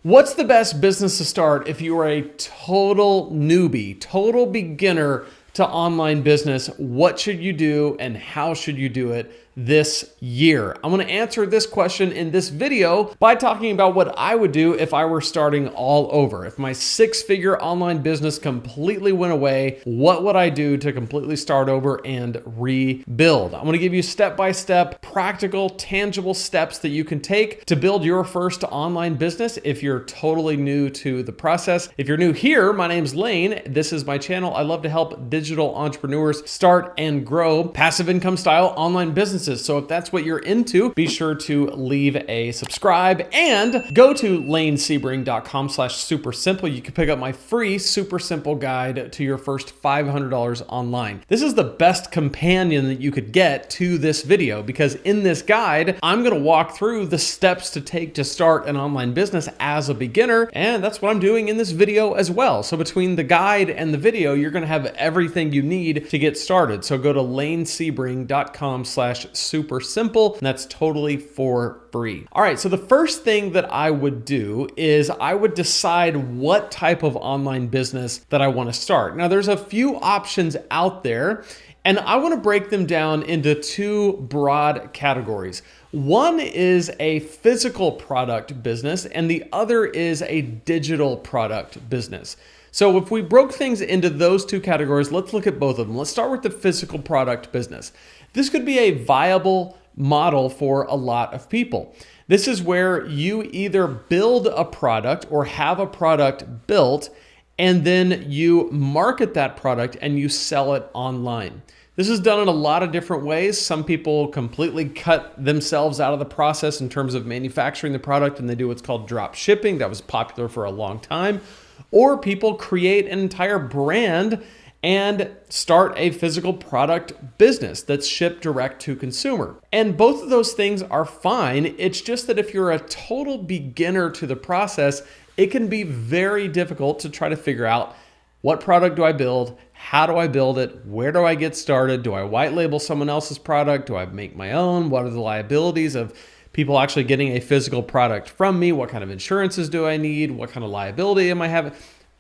What's the best business to start if you are a total newbie, total beginner to online business? What should you do and how should you do it this year? I'm going to answer this question in this video by talking about what I would do if I were starting all over. If my six-figure online business completely went away, what would I do to completely start over and rebuild? I'm going to give you step-by-step, practical, tangible steps that you can take to build your first online business if you're totally new to the process. If you're new here, my name's Lane. This is my channel. I love to help digital entrepreneurs start and grow passive income style online businesses. So if that's what you're into, be sure to leave a subscribe and go to lanesebring.com/super simple. You can pick up my free super simple guide to your first $500 online. This is the best companion that you could get to this video because in this guide, I'm going to walk through the steps to take to start an online business as a beginner. And that's what I'm doing in this video as well. So between the guide and the video, you're going to have everything you need to get started. So go to lanesebring.com/super simple, and that's totally for free. All right, so the first thing that I would do is I would decide what type of online business that I want to start. Now, there's a few options out there, and I want to break them down into two broad categories. One is a physical product business, and the other is a digital product business. So if we broke things into those two categories, let's look at both of them. Let's start with the physical product business. This could be a viable model for a lot of people. This is where you either build a product or have a product built, and then you market that product and you sell it online. This is done in a lot of different ways. Some people completely cut themselves out of the process in terms of manufacturing the product, and they do what's called drop shipping. That was popular for a long time. Or people create an entire brand and start a physical product business that's shipped direct to consumer. And both of those things are fine. It's just that if you're a total beginner to the process, it can be very difficult to try to figure out what product do I build? How do I build it? Where do I get started? Do I white label someone else's product? Do I make my own? What are the liabilities of people actually getting a physical product from me? What kind of insurances do I need? What kind of liability am I having?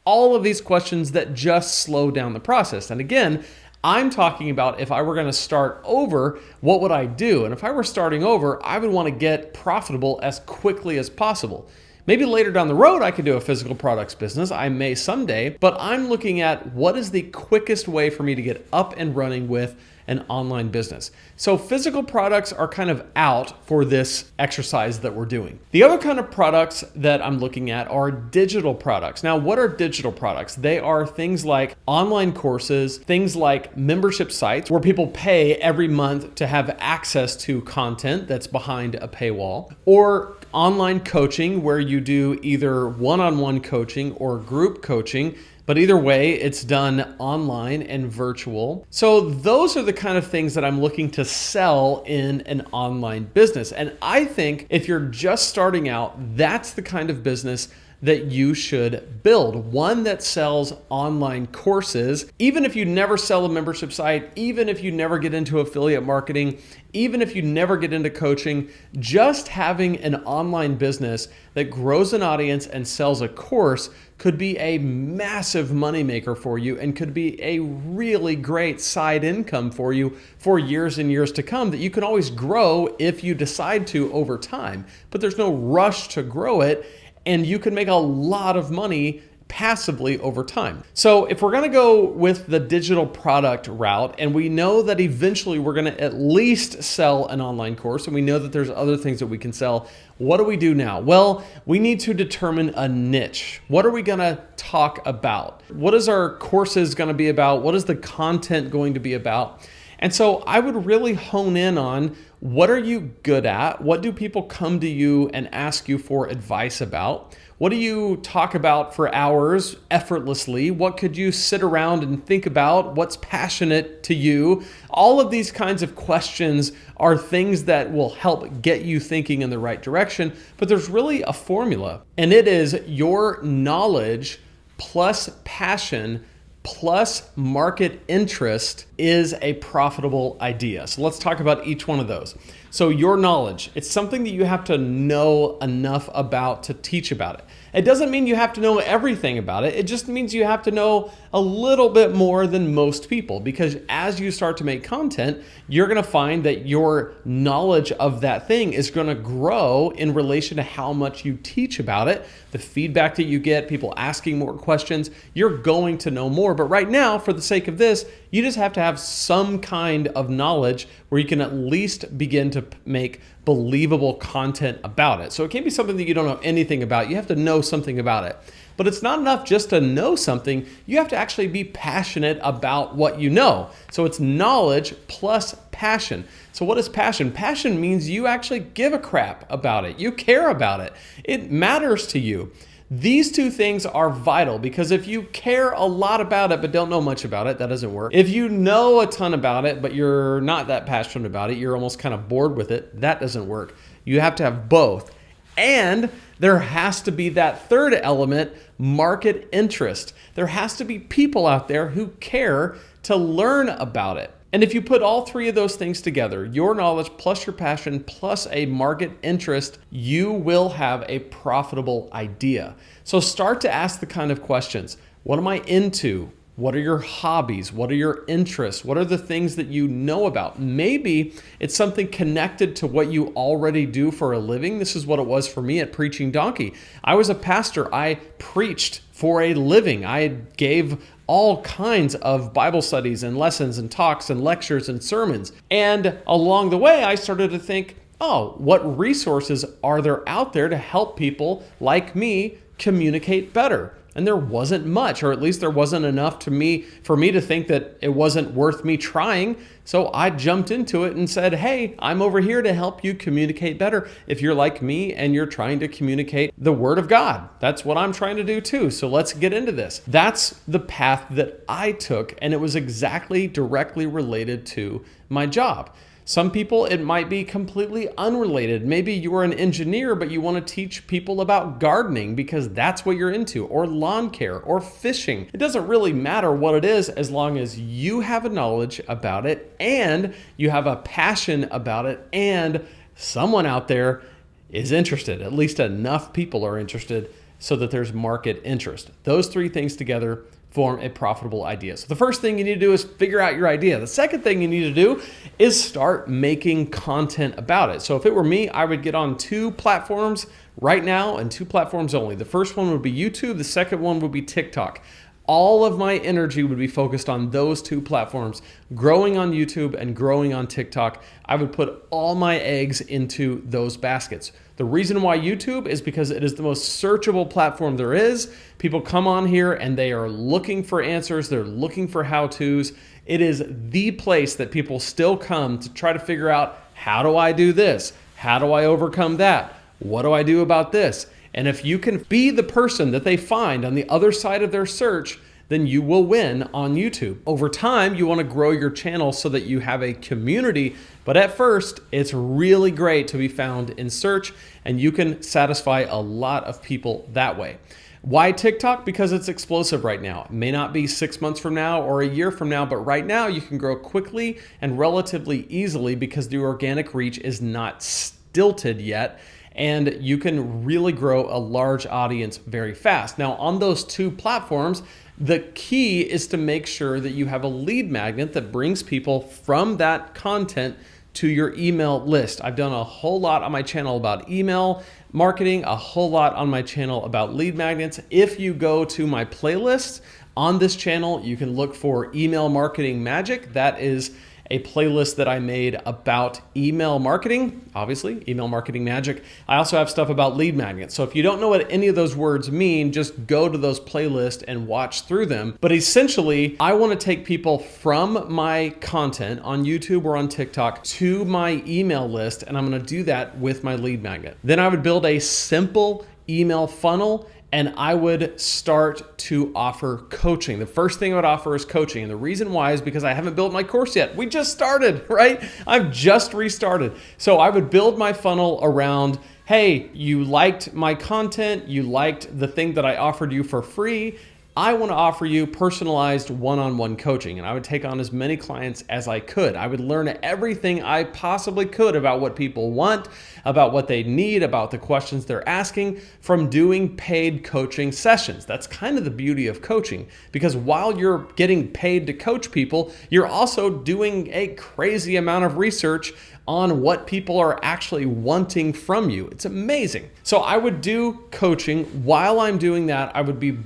All of these questions that just slow down the process. And again, I'm talking about if I were going to start over, what would I do? And if I were starting over, I would want to get profitable as quickly as possible. Maybe later down the road, I could do a physical products business. I may someday, but I'm looking at what is the quickest way for me to get up and running with an online business. So physical products are kind of out for this exercise that we're doing. The other kind of products that I'm looking at are digital products. Now, what are digital products? They are things like online courses, things like membership sites where people pay every month to have access to content that's behind a paywall, or online coaching where you do either one-on-one coaching or group coaching. But either way, it's done online and virtual. So those are the kind of things that I'm looking to sell in an online business. And I think if you're just starting out, that's the kind of business that you should build. One that sells online courses, even if you never sell a membership site, even if you never get into affiliate marketing, even if you never get into coaching, just having an online business that grows an audience and sells a course could be a massive moneymaker for you and could be a really great side income for you for years and years to come that you can always grow if you decide to over time. But there's no rush to grow it, and you can make a lot of money passively over time. So if we're going to go with the digital product route, and we know that eventually we're going to at least sell an online course, and we know that there's other things that we can sell, what do we do now? Well, we need to determine a niche. What are we going to talk about? What is our courses going to be about? What is the content going to be about? And so I would really hone in on what are you good at? What do people come to you and ask you for advice about? What do you talk about for hours effortlessly? What could you sit around and think about? What's passionate to you? All of these kinds of questions are things that will help get you thinking in the right direction, but there's really a formula, and it is your knowledge plus passion plus market interest is a profitable idea. So let's talk about each one of those. So your knowledge, it's something that you have to know enough about to teach about it. It doesn't mean you have to know everything about it. It just means you have to know a little bit more than most people, because as you start to make content, you're going to find that your knowledge of that thing is going to grow in relation to how much you teach about it, the feedback that you get, people asking more questions. You're going to know more. But right now, for the sake of this, you just have to have some kind of knowledge where you can at least begin to make believable content about it. So it can't be something that you don't know anything about. You have to know something about it. But it's not enough just to know something. You have to actually be passionate about what you know. So it's knowledge plus passion. So what is passion? Passion means you actually give a crap about it. You care about it. It matters to you. These two things are vital, because if you care a lot about it but don't know much about it, that doesn't work. If you know a ton about it but you're not that passionate about it, you're almost kind of bored with it, that doesn't work. You have to have both. And there has to be that third element, market interest. There has to be people out there who care to learn about it. And if you put all three of those things together, your knowledge plus your passion plus a market interest, you will have a profitable idea. So start to ask the kind of questions. What am I into? What are your hobbies? What are your interests? What are the things that you know about? Maybe it's something connected to what you already do for a living. This is what it was for me at Preaching Donkey. I was a pastor. I preached for a living. I gave all kinds of Bible studies and lessons and talks and lectures and sermons. And along the way, I started to think, oh, what resources are there out there to help people like me communicate better? And there wasn't much, or at least there wasn't enough for me to think that it wasn't worth me trying. So I jumped into it and said, hey, I'm over here to help you communicate better. If you're like me and you're trying to communicate the Word of God, that's what I'm trying to do too. So let's get into this. That's the path that I took, and it was exactly directly related to my job. Some people, it might be completely unrelated. Maybe you're an engineer, but you want to teach people about gardening because that's what you're into, or lawn care, or fishing. It doesn't really matter what it is as long as you have a knowledge about it and you have a passion about it and someone out there is interested. At least enough people are interested so that there's market interest. Those three things together form a profitable idea. So the first thing you need to do is figure out your idea. The second thing you need to do is start making content about it. So if it were me, I would get on 2 platforms right now, and 2 platforms only. The first one would be YouTube. The second one would be TikTok. All of my energy would be focused on those 2 platforms, growing on YouTube and growing on TikTok. I would put all my eggs into those baskets. The reason why YouTube is because it is the most searchable platform there is. People come on here and they are looking for answers. They're looking for how-tos. It is the place that people still come to try to figure out, how do I do this? How do I overcome that? What do I do about this? And if you can be the person that they find on the other side of their search, then you will win on YouTube. Over time, you want to grow your channel so that you have a community. But at first, it's really great to be found in search, and you can satisfy a lot of people that way. Why TikTok? Because it's explosive right now. It may not be 6 months from now or a year from now, but right now you can grow quickly and relatively easily because the organic reach is not stilted yet. And you can really grow a large audience very fast. Now, on those 2 platforms, the key is to make sure that you have a lead magnet that brings people from that content to your email list. I've done a whole lot on my channel about email marketing, a whole lot on my channel about lead magnets. If you go to my playlist on this channel, you can look for Email Marketing Magic. That is a playlist that I made about email marketing, obviously, Email Marketing Magic. I also have stuff about lead magnets. So if you don't know what any of those words mean, just go to those playlists and watch through them. But essentially, I want to take people from my content on YouTube or on TikTok to my email list, and I'm going to do that with my lead magnet. Then I would build a simple email funnel, and I would start to offer coaching. The first thing I would offer is coaching. And the reason why is because I haven't built my course yet. We just started, right? I've just restarted. So I would build my funnel around, hey, you liked my content, you liked the thing that I offered you for free, I want to offer you personalized one-on-one coaching, and I would take on as many clients as I could. I would learn everything I possibly could about what people want, about what they need, about the questions they're asking from doing paid coaching sessions. That's kind of the beauty of coaching, because while you're getting paid to coach people, you're also doing a crazy amount of research on what people are actually wanting from you. It's amazing. So I would do coaching. While I'm doing that, I would be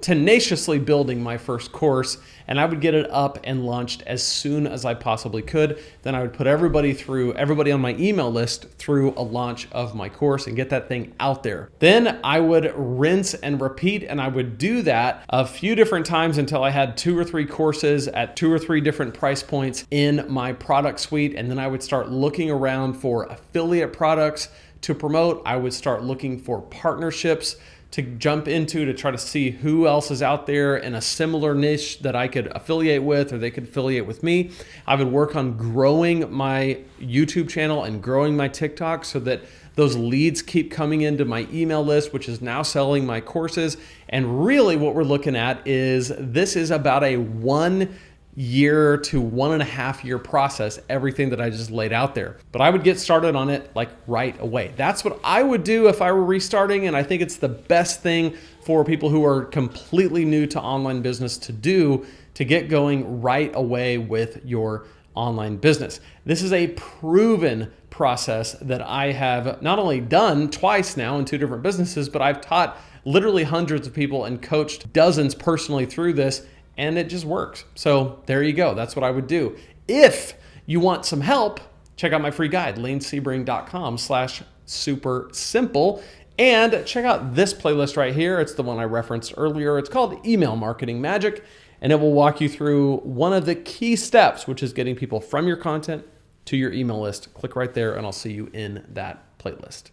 tenaciously building my first course, and I would get it up and launched as soon as I possibly could. Then I would put everybody on my email list through a launch of my course and get that thing out there. Then I would rinse and repeat, and I would do that a few different times until I had 2 or 3 courses at 2 or 3 different price points in my product suite. And then I would start looking around for affiliate products to promote. I would start looking for partnerships to jump into to try to see who else is out there in a similar niche that I could affiliate with, or they could affiliate with me. I would work on growing my YouTube channel and growing my TikTok so that those leads keep coming into my email list, which is now selling my courses. And really what we're looking at is this is about a 1 year to 1.5 year process, everything that I just laid out there. But I would get started on it like right away. That's what I would do if I were restarting. And I think it's the best thing for people who are completely new to online business to do, to get going right away with your online business. This is a proven process that I have not only done twice now in 2 different businesses, but I've taught literally hundreds of people and coached dozens personally through this. And it just works. So there you go. That's what I would do. If you want some help, check out my free guide, lanesebring.com/super simple. And check out this playlist right here. It's the one I referenced earlier. It's called Email Marketing Magic. And it will walk you through one of the key steps, which is getting people from your content to your email list. Click right there and I'll see you in that playlist.